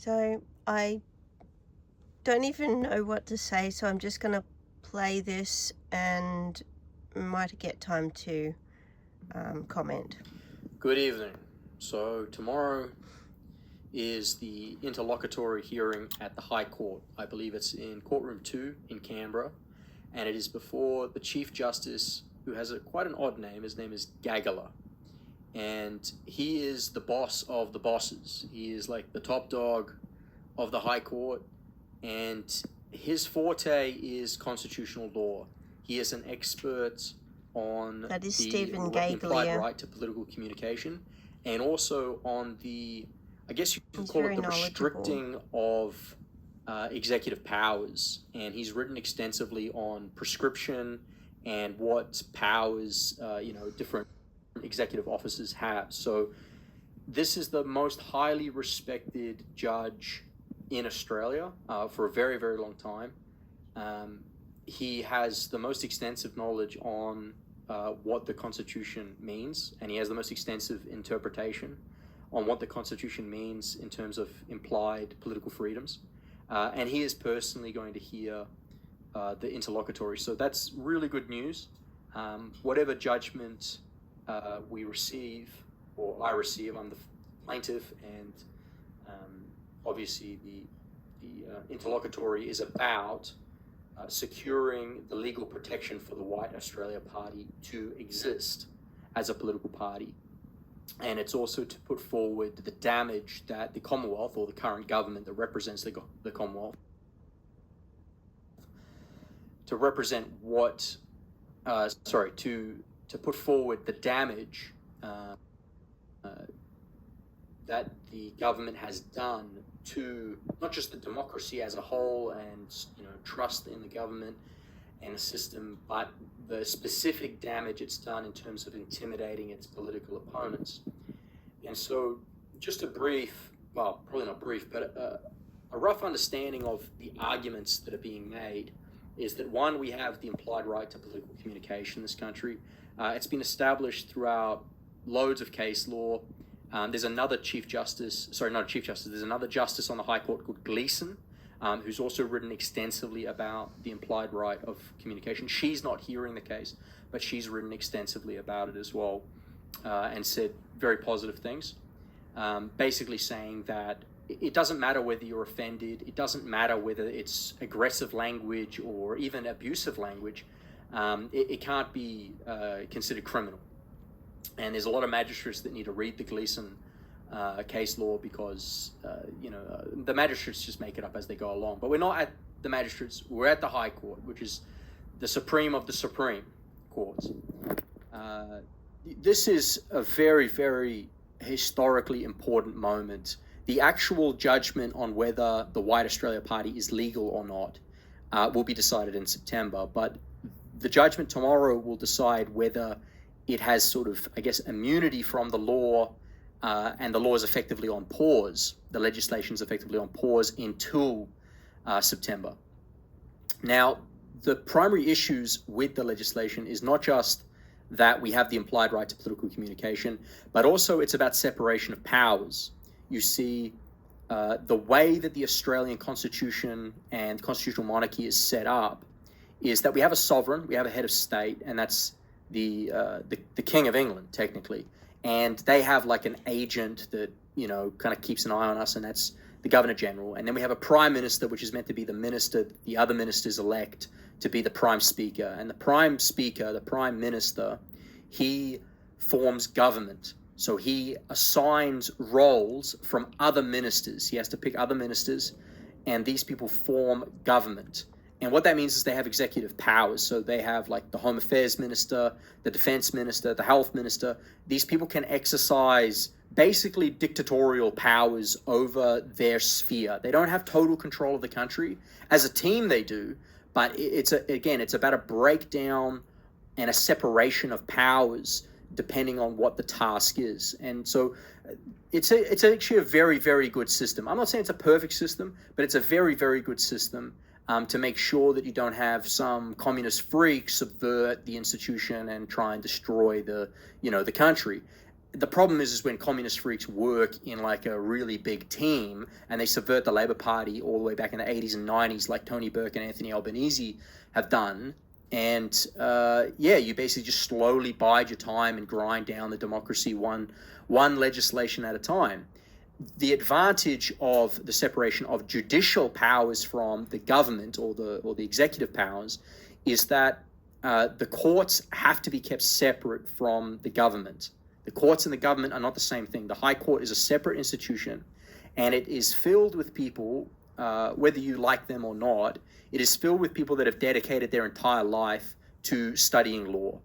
So I don't even know what to say, so I'm just going to play this and might get time to comment. Good evening. So tomorrow is the interlocutory hearing at the High Court. I believe it's in courtroom 2 in Canberra, and it is before the Chief Justice, who has quite an odd name. His name is Gagala, and he is the boss of the bosses. He is like the top dog of the High Court, and his forte is constitutional law. He is an expert on the implied right to political communication, and also on the, I guess you could call it the restricting of executive powers. And he's written extensively on prescription and what powers different executive officers have. So this is the most highly respected judge in Australia for a very, very long time. He has the most extensive knowledge on what the Constitution means, and he has the most extensive interpretation on what the Constitution means in terms of implied political freedoms. And he is personally going to hear the interlocutory. So that's really good news. Whatever judgment we receive, or I receive, I'm the plaintiff, and obviously the interlocutory is about securing the legal protection for the White Australia Party to exist as a political party. And it's also to put forward the damage that the Commonwealth, or the current government that represents the Commonwealth, to represent what, to put forward the damage that the government has done to not just the democracy as a whole and trust in the government and the system, but the specific damage it's done in terms of intimidating its political opponents. And so just a brief, well, probably not brief, but a rough understanding of the arguments that are being made is that, one, we have the implied right to political communication in this country. It's been established throughout loads of case law. There's another there's another justice on the High Court called Gleeson, who's also written extensively about the implied right of communication. She's not hearing the case, but she's written extensively about it as well, and said very positive things, basically saying that it doesn't matter whether you're offended, it doesn't matter whether it's aggressive language or even abusive language, it can't be considered criminal. And there's a lot of magistrates that need to read the Gleeson case law because, the magistrates just make it up as they go along. But we're not at the magistrates, we're at the High Court, which is the supreme of the Supreme Courts. This is a very, very historically important moment. The actual judgment on whether the White Australia Party is legal or not will be decided in September. But the judgment tomorrow will decide whether it has sort of, I guess, immunity from the law, and the law is effectively on pause. The legislation is effectively on pause until September. Now, the primary issues with the legislation is not just that we have the implied right to political communication, but also it's about separation of powers. You see, the way that the Australian Constitution and constitutional monarchy is set up is that we have a sovereign, we have a head of state, and that's the King of England, technically. And they have like an agent that, kind of keeps an eye on us, and that's the Governor General. And then we have a Prime Minister, which is meant to be the minister the other ministers elect to be the Prime Speaker. And the Prime Speaker, the Prime Minister, he forms government. So he assigns roles from other ministers. He has to pick other ministers, and these people form government. And what that means is they have executive powers. So they have like the Home Affairs Minister, the Defense Minister, the Health Minister. These people can exercise basically dictatorial powers over their sphere. They don't have total control of the country. As a team they do, but it's about a breakdown and a separation of powers depending on what the task is. And so it's actually a very, very good system. I'm not saying it's a perfect system, but it's a very, very good system. To make sure that you don't have some communist freak subvert the institution and try and destroy the country. the problem is when communist freaks work in like a really big team and they subvert the Labour Party all the way back in the 80s and 90s, like Tony Burke and Anthony Albanese have done. And you basically just slowly bide your time and grind down the democracy one legislation at a time. The advantage of the separation of judicial powers from the government or the executive powers is that the courts have to be kept separate from the government. The courts and the government are not the same thing. The High Court is a separate institution, and it is filled with people, whether you like them or not, it is filled with people that have dedicated their entire life to studying law.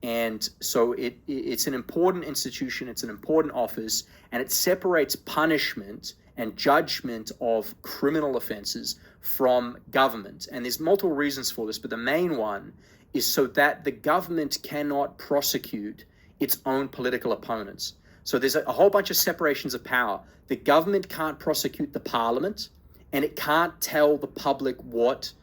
And so it's an important institution, it's an important office, and it separates punishment and judgment of criminal offenses from government. And there's multiple reasons for this, but the main one is so that the government cannot prosecute its own political opponents. So there's a whole bunch of separations of power. The government can't prosecute the parliament, and it can't tell the public what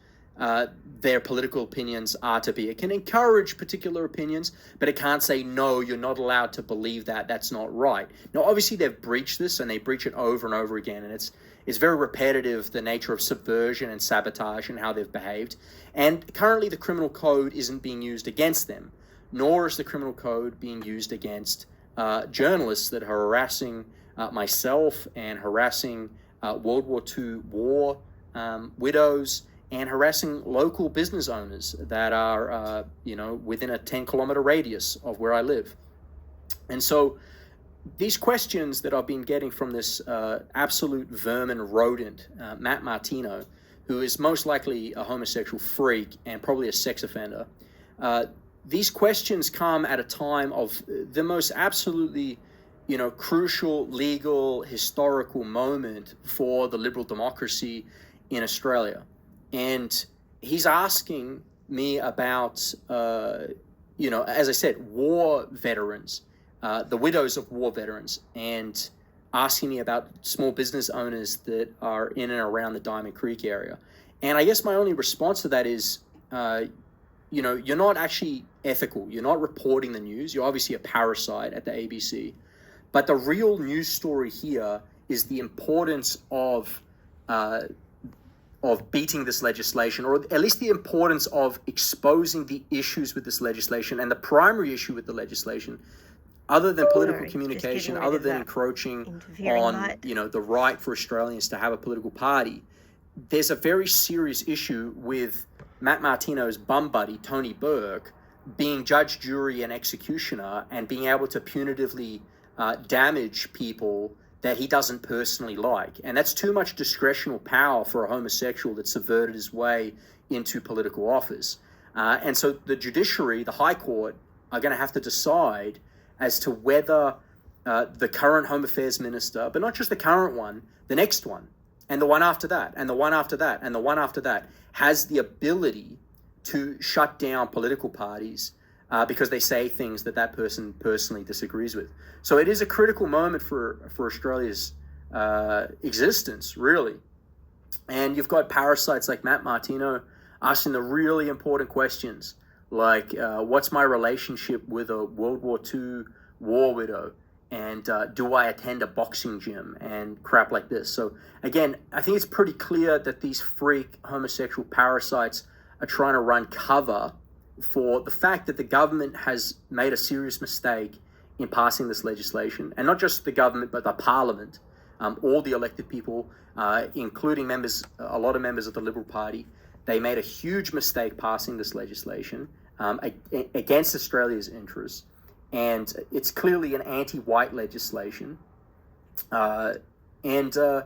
their political opinions are to be. It can encourage particular opinions, but it can't say, no, you're not allowed to believe that. That's not right. Now, obviously, they've breached this, and they breach it over and over again, and it's very repetitive, the nature of subversion and sabotage and how they've behaved. And currently, the criminal code isn't being used against them, nor is the criminal code being used against journalists that are harassing myself and harassing World War II war widows and harassing local business owners that are, within a 10-kilometer radius of where I live. And so these questions that I've been getting from this absolute vermin rodent, Matt Martino, who is most likely a homosexual freak and probably a sex offender, these questions come at a time of the most absolutely, crucial, legal, historical moment for the liberal democracy in Australia. And he's asking me about, as I said, war veterans, the widows of war veterans, and asking me about small business owners that are in and around the Diamond Creek area. And I guess my only response to that is, you're not actually ethical. You're not reporting the news. You're obviously a parasite at the ABC. But the real news story here is the importance of beating this legislation, or at least the importance of exposing the issues with this legislation. And the primary issue with the legislation, other than political communication, other than encroaching on, the right for Australians to have a political party, there's a very serious issue with Matt Martino's bum buddy, Tony Burke, being judge, jury, and executioner, and being able to punitively damage people that he doesn't personally like. And that's too much discretional power for a homosexual that subverted his way into political office. And so the judiciary, the High Court, are going to have to decide as to whether the current Home Affairs Minister, but not just the current one, the next one, and the one after that, and the one after that, and the one after that, has the ability to shut down political parties because they say things that person personally disagrees with. So it is a critical moment for Australia's existence, really. And you've got parasites like Matt Martino asking the really important questions, like what's my relationship with a World War II war widow? And do I attend a boxing gym and crap like this? So again, I think it's pretty clear that these freak homosexual parasites are trying to run cover for the fact that the government has made a serious mistake in passing this legislation. And not just the government, but the parliament, all the elected people, including a lot of members of the Liberal Party. They made a huge mistake passing this legislation against Australia's interests. And it's clearly an anti-white legislation. That's the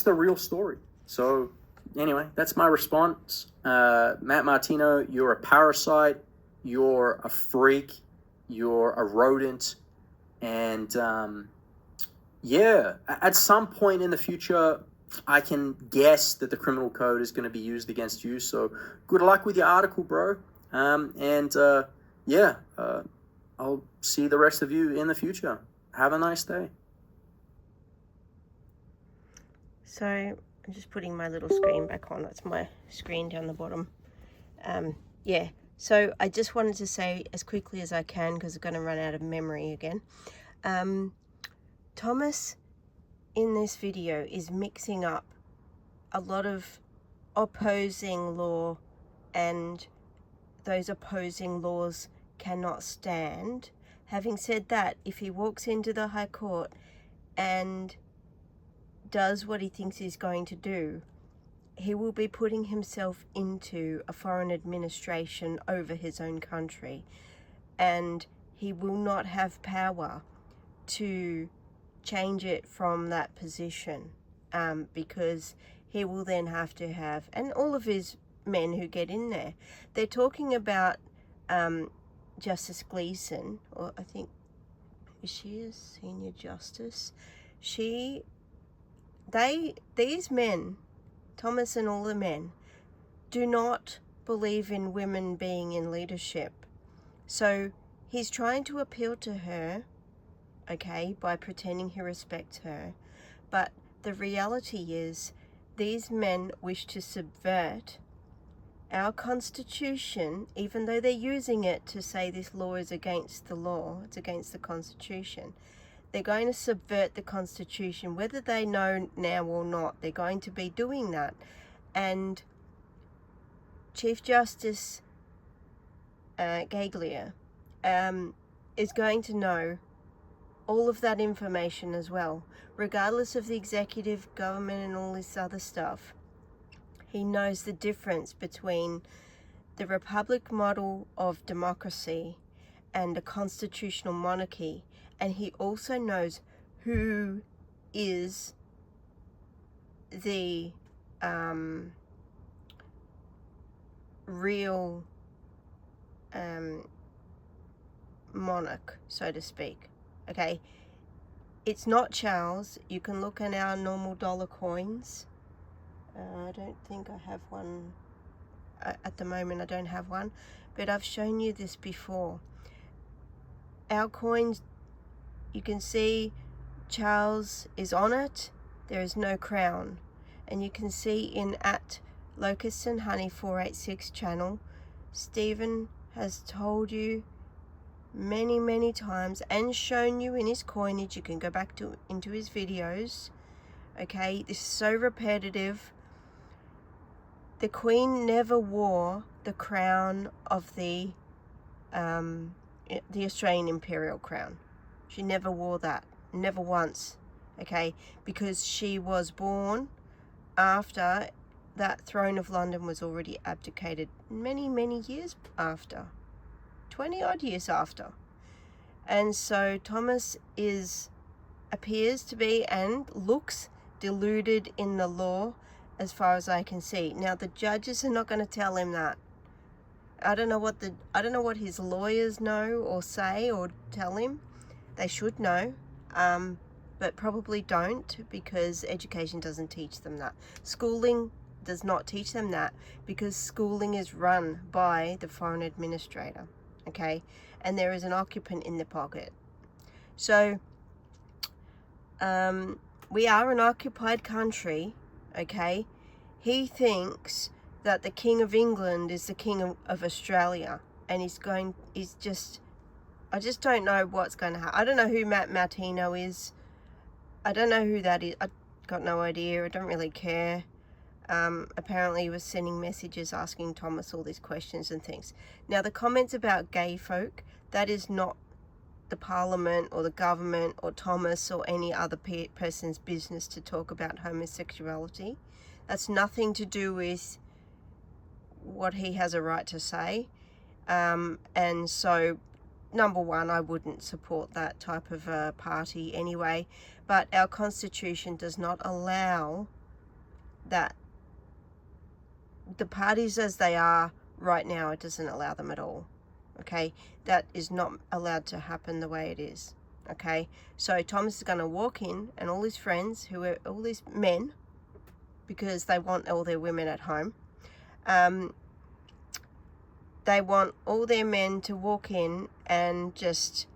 real story. So anyway, that's my response. Matt Martino, you're a parasite, you're a freak, you're a rodent, and at some point in the future, I can guess that the criminal code is going to be used against you. So good luck with your article, bro. I'll see the rest of you in the future. Have a nice day. So I'm just putting my little screen back on. That's my screen down the bottom. So I just wanted to say as quickly as I can, because I'm going to run out of memory again. Thomas in this video is mixing up a lot of opposing law, and those opposing laws cannot stand. Having said that, if he walks into the High Court and does what he thinks he's going to do, he will be putting himself into a foreign administration over his own country, and he will not have power to change it from that position, because he will then have to have, and all of his men who get in there, they're talking about Justice Gleeson, or I think, is she a senior justice? These men, Thomas and all the men, do not believe in women being in leadership. So he's trying to appeal to her, okay, by pretending he respects her. But the reality is, these men wish to subvert our Constitution, even though they're using it to say this law is against the law, it's against the Constitution. They're going to subvert the Constitution, whether they know now or not. They're going to be doing that. And Chief Justice Gaglia is going to know all of that information as well, regardless of the executive government and all this other stuff. He knows the difference between the republic model of democracy and a constitutional monarchy, and he also knows who is the real monarch, so to speak. Okay, it's not Charles. You can look at our normal dollar coins. I don't think I have one at the moment. I don't have one, but I've shown you this before. Our coins, you can see Charles is on it. There is no crown, and you can see in at Locust and Honey 486 channel, Stephen has told you many times and shown you in his coinage. You can go back into his videos. Okay, this is so repetitive. The Queen never wore the crown of the Australian Imperial Crown. She never wore that, never once. Okay, because she was born after that throne of London was already abdicated many years after, 20 odd years after. And so Thomas appears to be and looks deluded in the law, as far as I can see. Now the judges are not going to tell him that. I don't know what his lawyers know or say or tell him. They should know, but probably don't, because education doesn't teach them that. Schooling does not teach them that, because schooling is run by the foreign administrator, okay? And there is an occupant in the pocket. So we are an occupied country, okay? He thinks that the King of England is the King of Australia, and I just don't know what's going to happen. I don't know who Matt Martino is. I don't know who that is. I got no idea. I don't really care. Apparently he was sending messages asking Thomas all these questions and things. Now the comments about gay folk, that is not the Parliament or the government or Thomas or any other person's business to talk about homosexuality. That's nothing to do with what he has a right to say. And so, number one, I wouldn't support that type of a party anyway. But our Constitution does not allow that. The parties as they are right now, it doesn't allow them at all. Okay, that is not allowed to happen the way it is. Okay, so Thomas is going to walk in, and all his friends, who are all these men, because they want all their women at home, they want all their men to walk in and just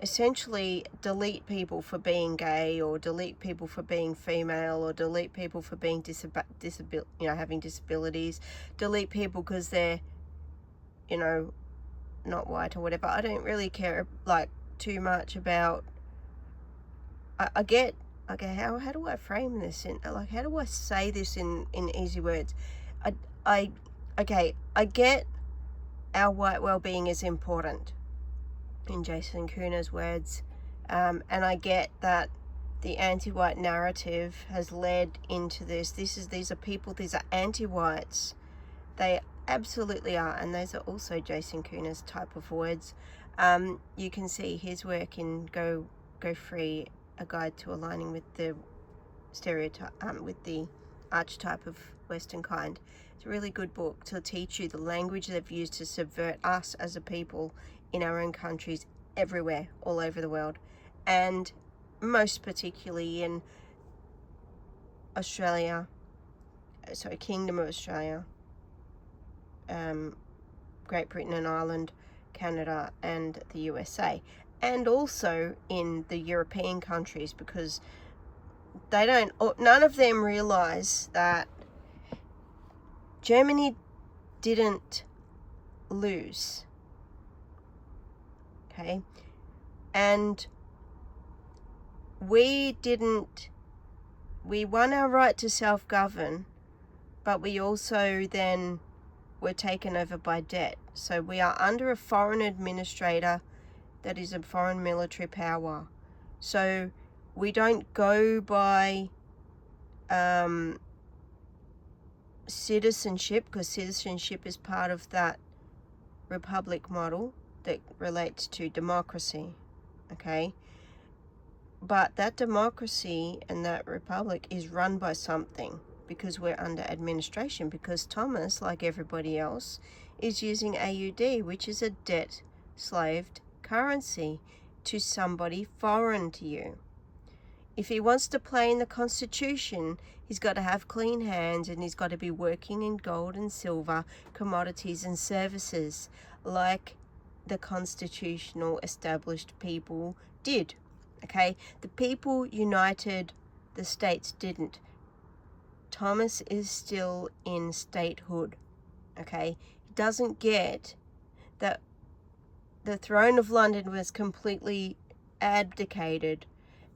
essentially delete people for being gay, or delete people for being female, or delete people for being having disabilities, delete people because they're you know, not white or whatever. I don't really care like too much about. I get. Okay, how do I frame this in, like, how do I say this in easy words? I get our white well-being is important, in Jason Kuhner's words, and I get that the anti-white narrative has led into this. These are people. These are anti-whites. They absolutely are, and those are also Jason Kuhner's type of words. You can see his work in Go Free, a guide to aligning with the stereotype, with the archetype of Western kind. It's a really good book to teach you the language they've used to subvert us as a people in our own countries, everywhere, all over the world, and most particularly in Australia, Kingdom of Australia, Great Britain and Ireland, Canada, and the USA, and also in the European countries, because none of them realize that Germany didn't lose, okay, and we won our right to self-govern, but we also then were taken over by debt. So we are under a foreign administrator that is a foreign military power. So we don't go by citizenship, because citizenship is part of that republic model that relates to democracy, okay? But that democracy and that republic is run by something, because we're under administration, because Thomas, like everybody else, is using AUD, which is a debt-slaved currency to somebody foreign to you. If he wants to play in the Constitution, he's got to have clean hands, and he's got to be working in gold and silver, commodities and services, like the constitutional established people did, okay? The people united, the states didn't. Thomas is still in statehood, okay? He doesn't get that the throne of London was completely abdicated,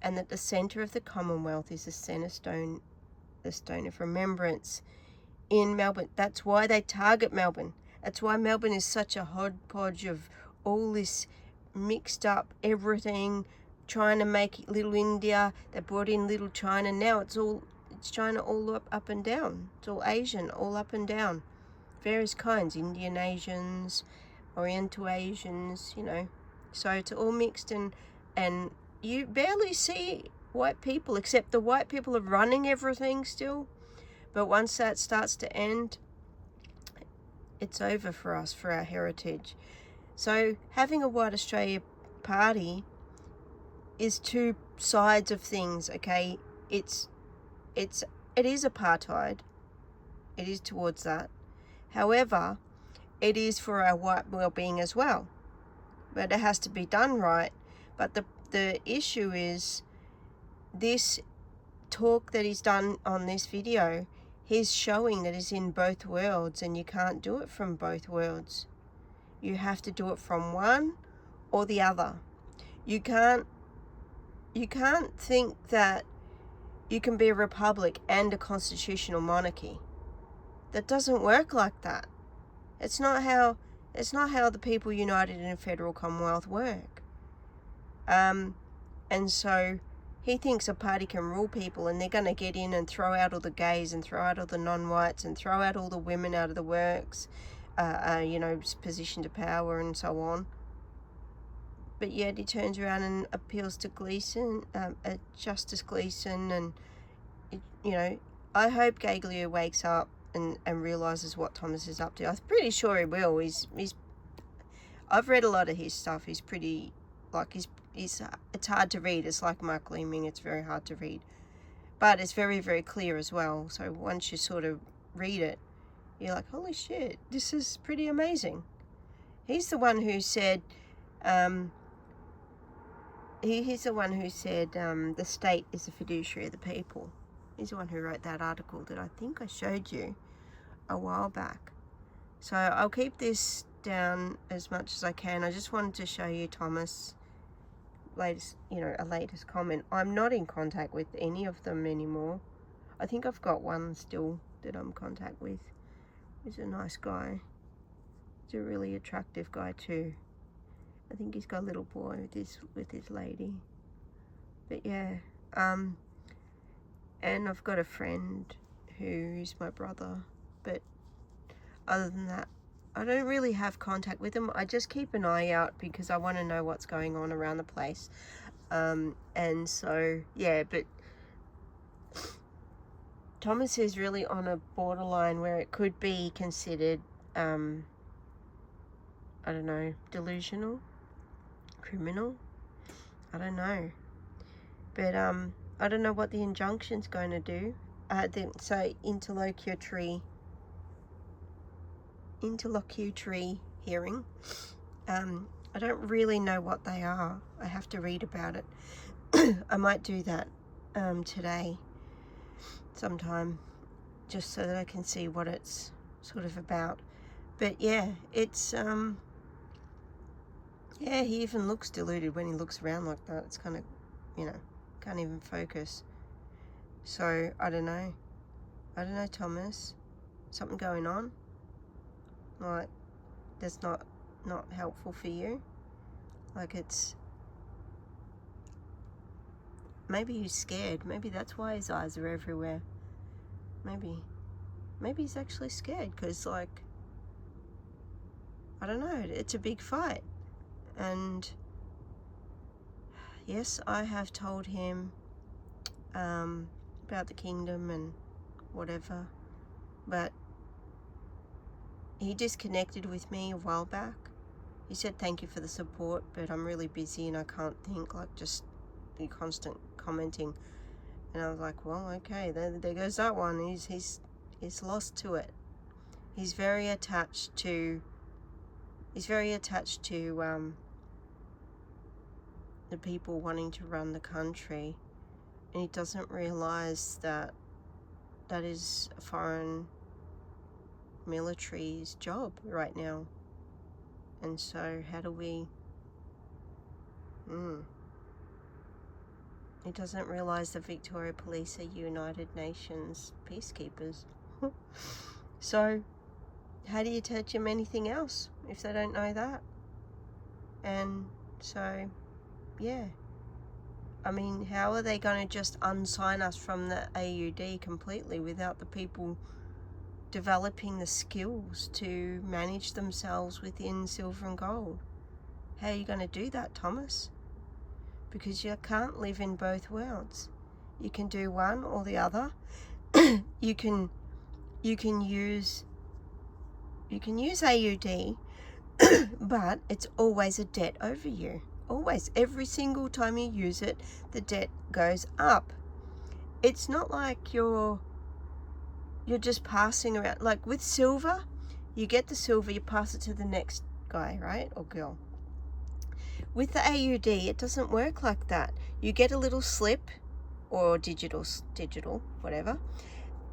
and that the centre of the Commonwealth is the centre stone, the Stone of Remembrance in Melbourne. That's why they target Melbourne. That's why Melbourne is such a hodgepodge of all this mixed up everything, trying to make Little India. They brought in Little China. Now it's China all up and down. It's all Asian, all up and down. Various kinds, Indian Asians, Oriental Asians, you know. So it's all mixed, and you barely see white people, except the white people are running everything still. But once that starts to end, it's over for us, for our heritage. So having a White Australia party is two sides of things, okay? It is apartheid. It is towards that. However, it is for our white well-being as well. But it has to be done right. But the issue is, this talk that he's done on this video, he's showing that it's in both worlds, and you can't do it from both worlds. You have to do it from one or the other. You can't think that you can be a republic and a constitutional monarchy. That doesn't work like that. It's not how the people united in a federal commonwealth work. And so he thinks a party can rule people, and they're going to get in and throw out all the gays and throw out all the non-whites and throw out all the women out of the works, position to power and so on. But yet he turns around and appeals to Gleeson, Justice Gleeson, and, I hope Gaglier wakes up and realises what Thomas is up to. I'm pretty sure he will. I've read a lot of his stuff. He's pretty, it's hard to read. It's like Mark Leeming. It's very hard to read. But it's very, very clear as well. So once you sort of read it, you're like, holy shit, this is pretty amazing. He's the one who said, the state is a fiduciary of the people. He's the one who wrote that article that I think I showed you a while back. So I'll keep this down as much as I can. I just wanted to show you Thomas' latest, a latest comment. I'm not in contact with any of them anymore. I think I've got one still that I'm in contact with. He's a nice guy. He's a really attractive guy too. I think he's got a little boy with his lady. But yeah, and I've got a friend who's my brother, but other than that, I don't really have contact with him. I just keep an eye out because I want to know what's going on around the place. And so, yeah, but Thomas is really on a borderline where it could be considered, I don't know, delusional, criminal. I don't know. But I don't know what the injunction's going to do. So interlocutory hearing. I don't really know what they are. I have to read about it. I might do that today sometime, just so that I can see what it's sort of about. But yeah, it's yeah, he even looks deluded when he looks around like that. It's kind of, can't even focus. So I don't know, Thomas, something going on, like that's not helpful for you. Like, it's maybe he's scared. Maybe that's why his eyes are everywhere. Maybe he's actually scared because, like, I don't know, it's a big fight. And yes, I have told him about the kingdom and whatever, but he disconnected with me a while back. He said thank you for the support, but I'm really busy and I can't think, like, just the constant commenting. And I was like, well, okay, there goes that one. He's lost to it. He's very attached to the people wanting to run the country, and he doesn't realize that is a foreign military's job right now. And so how do we he doesn't realize the Victoria Police are United Nations peacekeepers. So how do you teach them anything else if they don't know that? And so, yeah, I mean, how are they going to just unsign us from the AUD completely without the people developing the skills to manage themselves within silver and gold? How are you going to do that, Thomas? Because you can't live in both worlds. You can do one or the other. You can use AUD, but it's always a debt over you. Always. Every single time you use it, the debt goes up. It's not like you're just passing around. Like with silver, you get the silver, you pass it to the next guy, right? Or girl. With the AUD, it doesn't work like that. You get a little slip, or digital, whatever,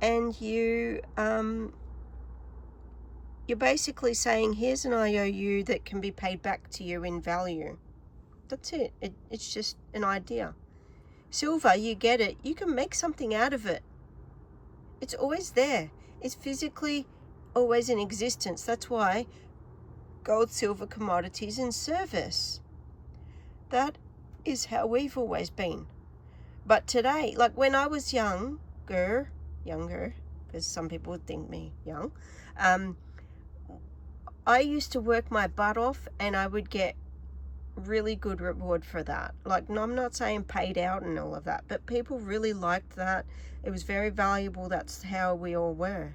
and you're basically saying, here's an IOU that can be paid back to you in value. That's it. It's just an idea. Silver, you get it. You can make something out of it. It's always there. It's physically always in existence. That's why gold, silver, commodities, and service. That is how we've always been. But today, like when I was younger, because some people would think me young, I used to work my butt off and I would get really good reward for that. Like, no, I'm not saying paid out and all of that, but people really liked that. It was very valuable. That's how we all were.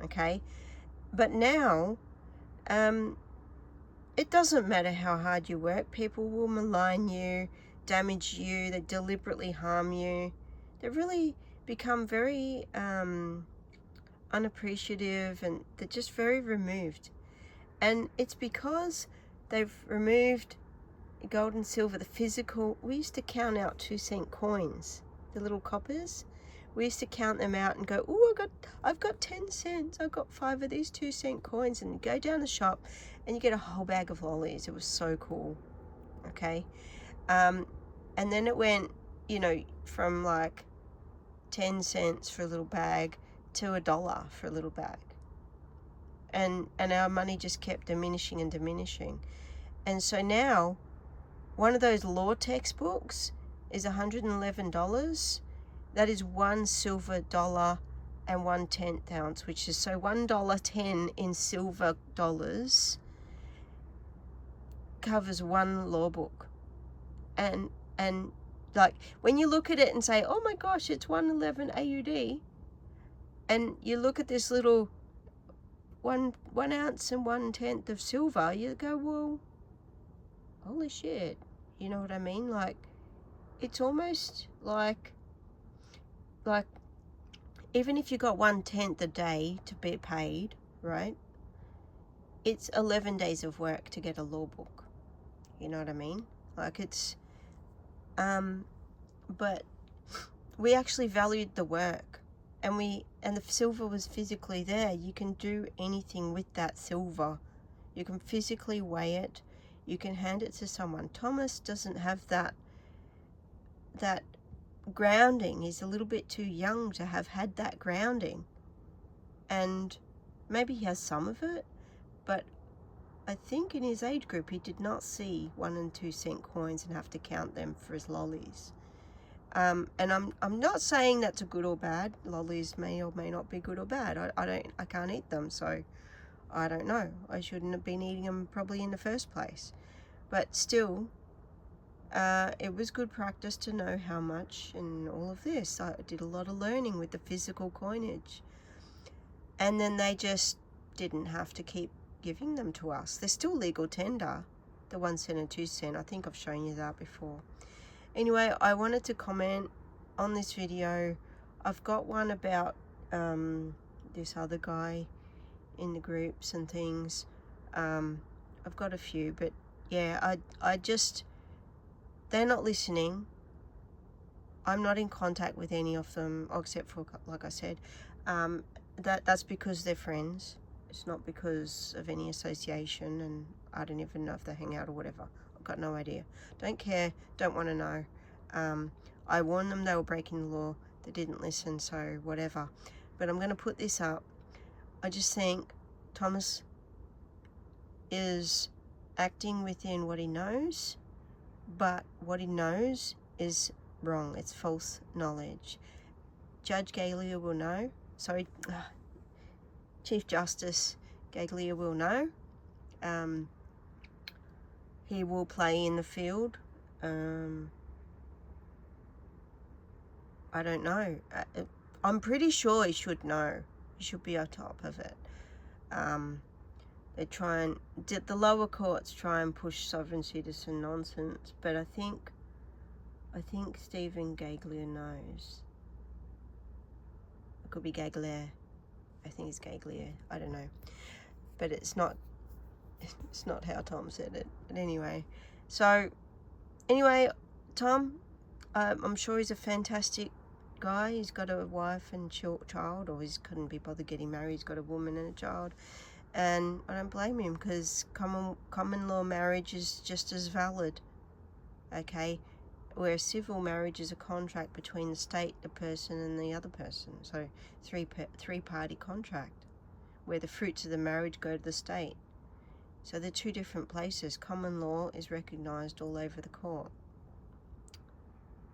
Okay. But now, it doesn't matter how hard you work. People will malign you, damage you, they deliberately harm you. They really become very unappreciative, and they're just very removed. And it's because they've removed gold and silver, the physical. We used to count out 2-cent coins, the little coppers. we used to count them out and go, oh, I've got 10 cents. I've got 5 of these 2-cent coins, and you go down the shop and you get a whole bag of lollies. It was so cool. Okay. And then it went, you know, from like 10 cents for a little bag to $1 for a little bag. And our money just kept diminishing and diminishing. And so now, one of those law textbooks is $111. That is 1 silver dollar and 1/10 ounce, which is so $1.10 in silver dollars covers one law book. And like when you look at it and say, oh my gosh, it's 111 AUD, and you look at this little one ounce and 1/10 of silver, you go, well, holy shit, you know what I mean? Like, it's almost like even if you got 1/10 a day to be paid, right? It's 11 days of work to get a law book. You know what I mean? Like, it's but we actually valued the work, and the silver was physically there. You can do anything with that silver. You can physically weigh it. You can hand it to someone. Thomas doesn't have that grounding. He's a little bit too young to have had that grounding, and maybe he has some of it, but I think in his age group he did not see 1 and 2 cent coins and have to count them for his lollies. And I'm not saying that's a good or bad. Lollies may or may not be good or bad. I can't eat them, so I don't know. I shouldn't have been eating them probably in the first place. But still, it was good practice to know how much and all of this. I did a lot of learning with the physical coinage. And then they just didn't have to keep giving them to us. They're still legal tender, the 1 cent and 2 cent. I think I've shown you that before. Anyway, I wanted to comment on this video. I've got one about this other guy in the groups and things. I've got a few, but yeah, I just, they're not listening. I'm not in contact with any of them, except for, like I said, that's because they're friends. It's not because of any association, and I don't even know if they hang out or whatever. I've got no idea. Don't care, don't want to know. I warned them they were breaking the law. They didn't listen, so whatever. But I'm going to put this up. I just think Thomas is acting within what he knows, but what he knows is wrong. It's false knowledge. Judge Galia will know. Sorry, Chief Justice Galia will know. He will play in the field. I don't know. I'm pretty sure he should know. He should be on top of it. They try and, the lower courts try and push sovereign citizen nonsense, but I think Stephen Gaglia knows. It could be Gaglia. I think it's Gaglia. I don't know. But it's not how Tom said it. But anyway. So, anyway, Tom, I'm sure he's a fantastic guy. He's got a wife and child, or he couldn't be bothered getting married. He's got a woman and a child. And I don't blame him, because common law marriage is just as valid. Okay? Where civil marriage is a contract between the state, the person, and the other person. So three-party contract, where the fruits of the marriage go to the state. So they're two different places. Common law is recognised all over the court.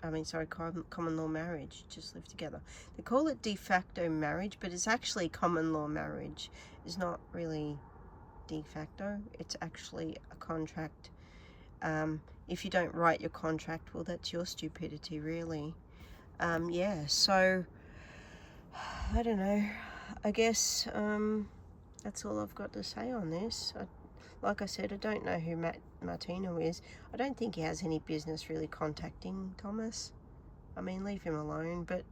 Common law marriage, just live together. They call it de facto marriage, but it's actually common law marriage. It's not really de facto. It's actually a contract. If you don't write your contract, well, that's your stupidity, really. Yeah, so, I don't know. I guess that's all I've got to say on this. Like I said, I don't know who Martino is. I don't think he has any business really contacting Thomas. I mean, leave him alone, but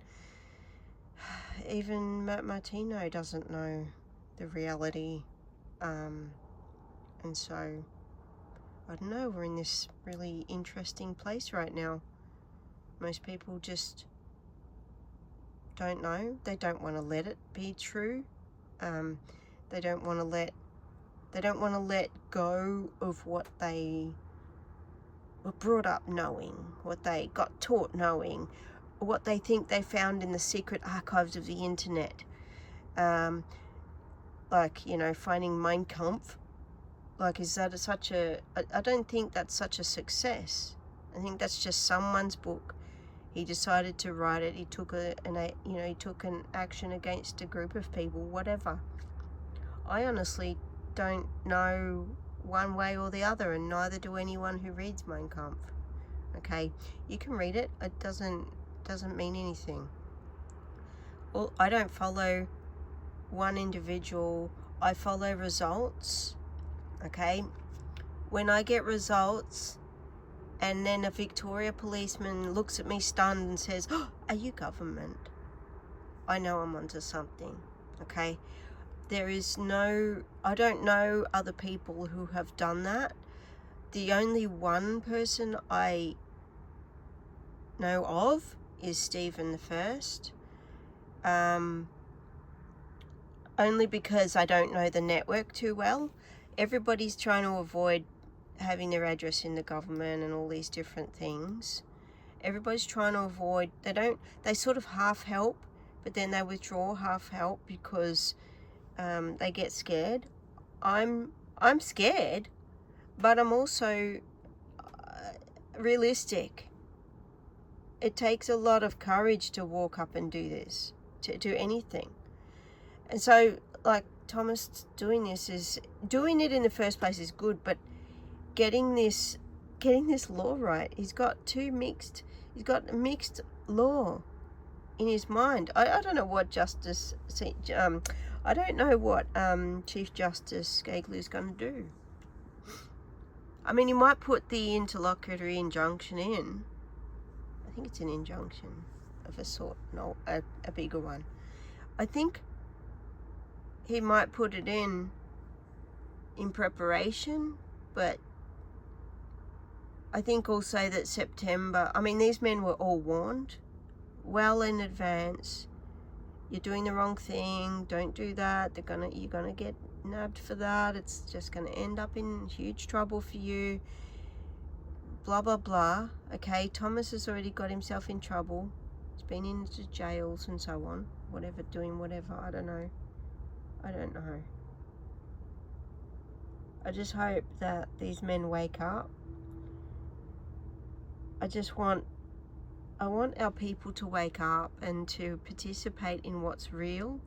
even Martino doesn't know the reality. And so, I don't know, we're in this really interesting place right now. Most people just don't know. They don't want to let it be true. They don't want to let go of what they were brought up knowing, what they got taught knowing, what they think they found in the secret archives of the internet. Like, you know, finding Mein Kampf. Like, is that such a... I don't think that's such a success. I think that's just someone's book. He decided to write it. He took he took an action against a group of people, whatever. I honestly don't know one way or the other, and neither do anyone who reads Mein Kampf. Okay, you can read it. It doesn't mean anything. Well, I don't follow one individual. I follow results. Okay, when I get results, and then a Victoria policeman looks at me stunned and says, "Oh, are you government?" I know I'm onto something. Okay, I don't know other people who have done that. The only one person I know of is Stephen I. Only because I don't know the network too well. Everybody's trying to avoid having their address in the government and all these different things. Everybody's trying to avoid, they sort of half help, but then they withdraw half help because they get scared. I'm scared, but I'm also realistic. It takes a lot of courage to walk up and do this, to do anything. And so, like, Thomas doing it in the first place is good, but getting this law right, he's got mixed law in his mind. I don't know what Chief Justice Gagley is going to do. I mean, he might put the interlocutory injunction in. I think it's an injunction of a sort, no, a bigger one. I think he might put it in preparation, but I think also that September, I mean, these men were all warned well in advance. You're doing the wrong thing, don't do that, you're gonna get nabbed for that, it's just gonna end up in huge trouble for you, blah blah blah. Okay, Thomas has already got himself in trouble. He's been into jails and so on, doing whatever, I don't know. I just hope that these men wake up. I want our people to wake up and to participate in what's real.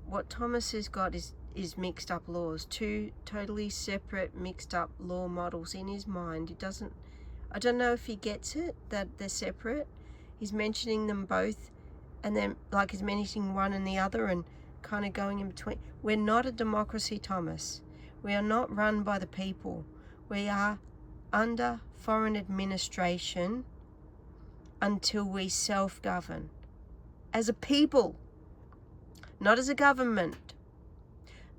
What Thomas has got is mixed up laws, two totally separate mixed up law models in his mind. I don't know if he gets it, that they're separate. He's mentioning them both, and then like he's mentioning one and the other and kind of going in between. We're not a democracy, Thomas. We are not run by the people. We are under foreign administration until we self-govern as a people, not as a government,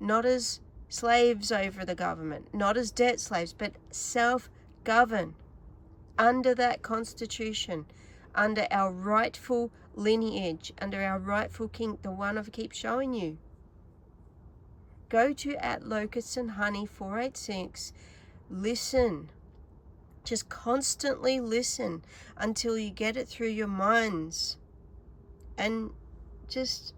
not as slaves over the government, not as debt slaves, but self-govern under that constitution, under our rightful lineage, under our rightful king, the one I keep showing you. Go to @LocustsandHoney486, listen. Just constantly listen until you get it through your minds. And just,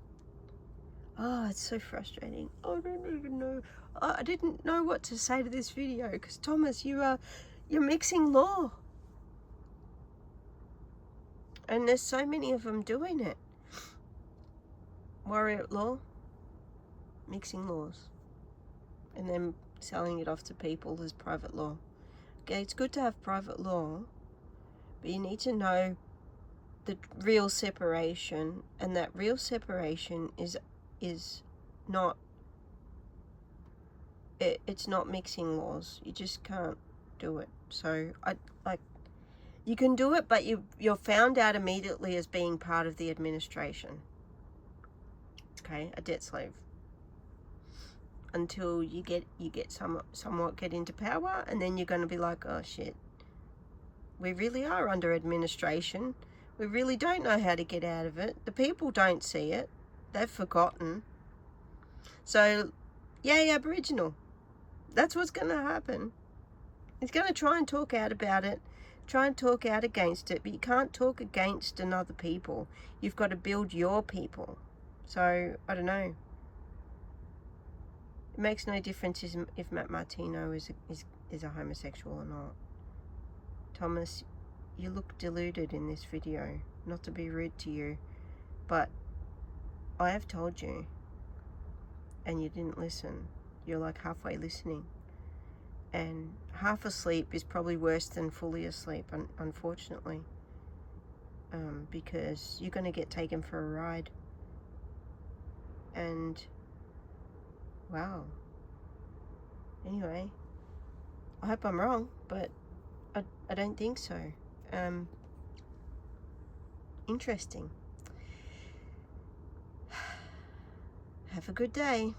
it's so frustrating. I don't even know. I didn't know what to say to this video because Thomas, you're mixing law. And there's so many of them doing it. Warrior law, mixing laws, and then selling it off to people as private law. Okay, it's good to have private law, but you need to know the real separation, and that real separation is not, it's not mixing laws. You just can't do it. So you can do it, but you're found out immediately as being part of the administration. Okay, a debt slave. Until you get somewhat get into power, and then you're going to be like, oh shit, we really are under administration. We really don't know how to get out of it. The people don't see it. They've forgotten. So, yay, Aboriginal. That's what's going to happen. He's going to try and talk out about it, try and talk out against it, but you can't talk against another people. You've got to build your people. So, I don't know. It makes no difference if Matt Martino is a homosexual or not. Thomas, you look deluded in this video. Not to be rude to you, but I have told you, and you didn't listen. You're like halfway listening. And half asleep is probably worse than fully asleep, unfortunately. Because you're going to get taken for a ride. And, wow. Anyway, I hope I'm wrong, but I don't think so. Interesting. Have a good day.